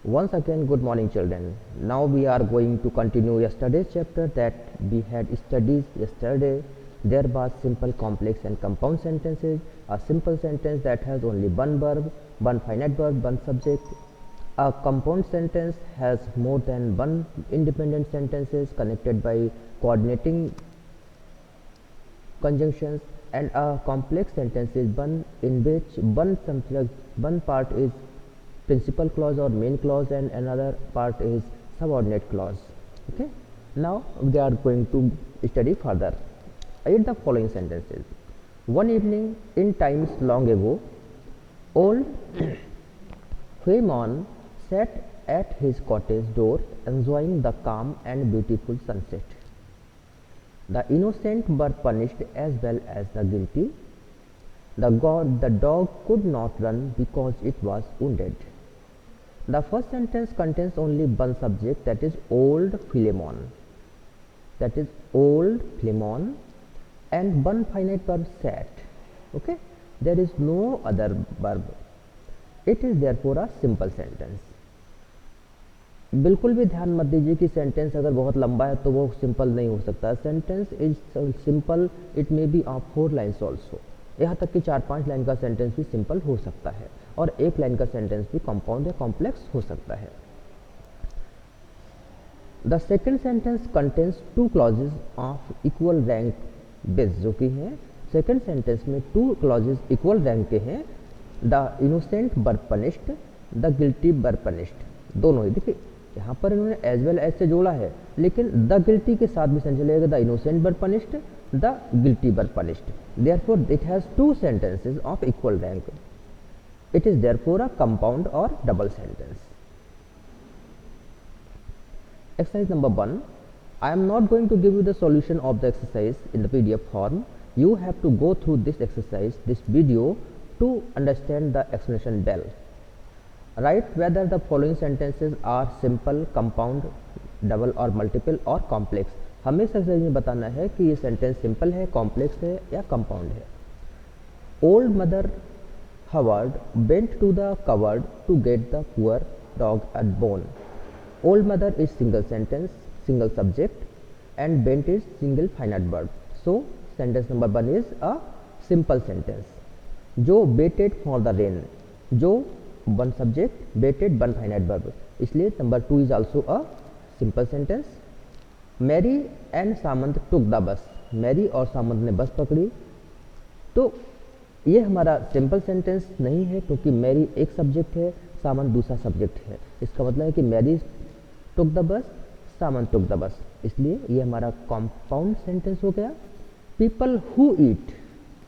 Once again, good morning, children. Now we are going to continue yesterday's chapter that we had studied yesterday. There was simple, complex, and compound sentences. A simple sentence that has only one verb, one finite verb, one subject. A compound sentence has more than one independent sentences connected by coordinating conjunctions, and a complex sentence is one in which one part is principal clause or main clause and another part is subordinate clause. Okay, now we are going to study further. Read the following sentences. One evening in times long ago, old Philemon sat at his cottage door enjoying the calm and beautiful sunset. The innocent were punished as well as the guilty. The dog could not run because it was wounded. The first sentence contains only one subject, that is old Philemon. That is old Philemon, and one finite verb sat. Okay, there is no other verb. It is therefore a simple sentence. बिल्कुल भी ध्यान मत दीजिए कि sentence अगर बहुत लंबा है तो वो सिंपल नहीं हो सकता. Sentence is simple, it may be of 4 lines also. यहाँ तक कि 4-5 लाइन का सेंटेंस भी सिंपल हो सकता है और 1 लाइन का सेंटेंस भी कंपाउंड या कॉम्प्लेक्स हो सकता है. The second sentence contains 2 clauses of equal rank base, जो कि है सेकेंड सेंटेंस में 2 क्लॉजेज इक्वल रैंक के हैं. The innocent were punished, the guilty were punished. दोनों ही देखिए यहाँ पर इन्होंने एज वेल एज से जोड़ा है, लेकिन द गिल्टी के साथ भी सेंस चलेगा. The innocent were punished, the guilty were punished. Therefore it has 2 sentences of equal rank. It is therefore a compound और double sentence. Exercise number 1. I am not going to give you the solution of the exercise in the PDF form. You have to go through this exercise, this video, to understand the explanation well. Write whether the following sentences are simple, compound, double or multiple or complex. हमें इस exercise में बताना है कि ये sentence simple है, complex है या कंपाउंड है. Old mother Howard went to the cupboard to get the poor dog a bone. Old mother is single sentence, single subject, and bent is single finite verb. So sentence number 1 is a simple sentence. जो waited for the rain, जो one subject, waited one finite verb, इसलिए number 2 is also a simple sentence. Mary and Samant took the bus. Mary और सामंत ने बस पकड़ी. तो ये हमारा सिंपल सेंटेंस नहीं है क्योंकि मैरी एक सब्जेक्ट है, सामंत दूसरा सब्जेक्ट है. इसका मतलब है कि Mary took the bus, Samant took the bus, इसलिए ये हमारा कंपाउंड सेंटेंस हो गया. People who eat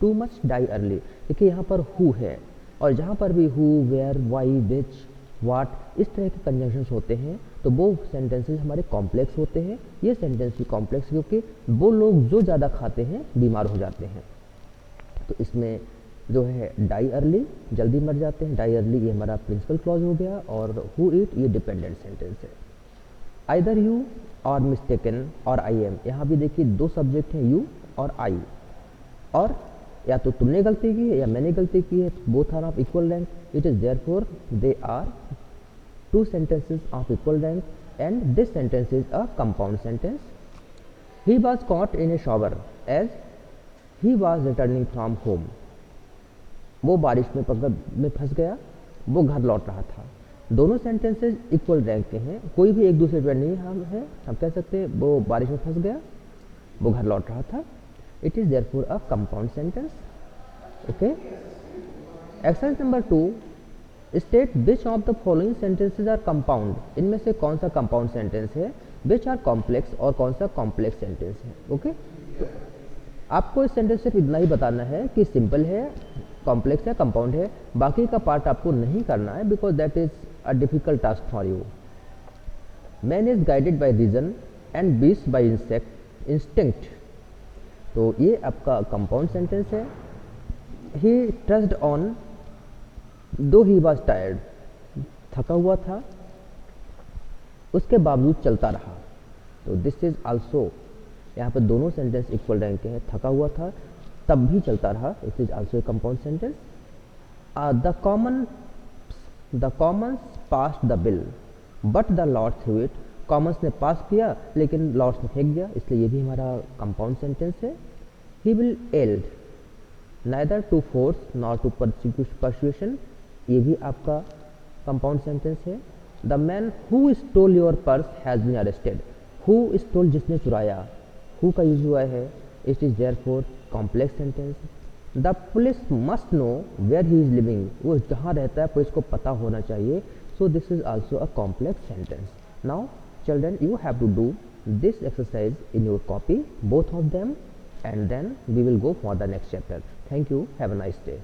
too much die early. देखिए यहाँ पर हु है और जहाँ पर भी who, where, why, which, what इस तरह के कंजंक्शंस होते हैं तो वो सेंटेंसेस हमारे कॉम्प्लेक्स होते हैं. ये सेंटेंस भी कॉम्प्लेक्स क्योंकि वो लोग जो ज़्यादा खाते हैं बीमार हो जाते हैं. तो इसमें जो है डाई अर्ली, जल्दी मर जाते हैं, डाई अर्ली ये हमारा प्रिंसिपल क्लॉज हो गया और हु ईट ये डिपेंडेंट सेंटेंस है. आइदर यू और मिस्टेकन और आई एम. यहाँ भी देखिए 2 सब्जेक्ट हैं, यू और आई, और या तो तुमने गलती की है या मैंने गलती की है. Both are of equal rank. It is therefore they are 2 sentences of equal rank and this sentence is a compound sentence. He was caught in a shower as he was returning from home. वो बारिश में फंस गया, वो घर लौट रहा था. दोनों सेंटेंसेस इक्वल रैंक के हैं, कोई भी एक दूसरे पर नहीं है. हम कह सकते हैं वो बारिश में फंस गया, वो घर लौट रहा था. It is therefore a compound sentence. Okay, exercise number 2. State which of the following sentences are compound. इनमें से कौन सा कंपाउंड सेंटेंस है, विच आर कॉम्प्लेक्स और कौन सा कॉम्प्लेक्स सेंटेंस है. ओके, तो आपको इस सेंटेंस सिर्फ इतना ही बताना है कि सिंपल है, कॉम्प्लेक्स है, कंपाउंड है. बाकी का पार्ट आपको नहीं करना है because that is a difficult task for you. Man is guided by reason and beast by instinct. तो ये आपका कंपाउंड सेंटेंस है. ही ट्रस्ड ऑन दो ही वॉज टायर्ड. थका हुआ था, उसके बावजूद चलता रहा. तो दिस इज आल्सो, यहाँ पर दोनों सेंटेंस इक्वल रैंक के हैं. थका हुआ था तब भी चलता रहा, it is also a compound sentence. The common the commons pass the bill but the lords through it. Commons ने पास किया लेकिन लॉर्ड्स ने फेंक दिया, इसलिए ये भी हमारा कंपाउंड सेंटेंस है। He will yield neither to force nor to persuasion, ये भी आपका कंपाउंड सेंटेंस है। The man who stole your purse has been arrested. Who stole, जिसने चुराया, हु का यूज हुआ है, it is therefore complex sentence. The police must know where he is living, वो जहाँ रहता है पुलिस को पता होना चाहिए, so this is also a complex sentence. Now children, you have to do this exercise in your copy, both of them, and then we will go for the next chapter. Thank you. Have a nice day.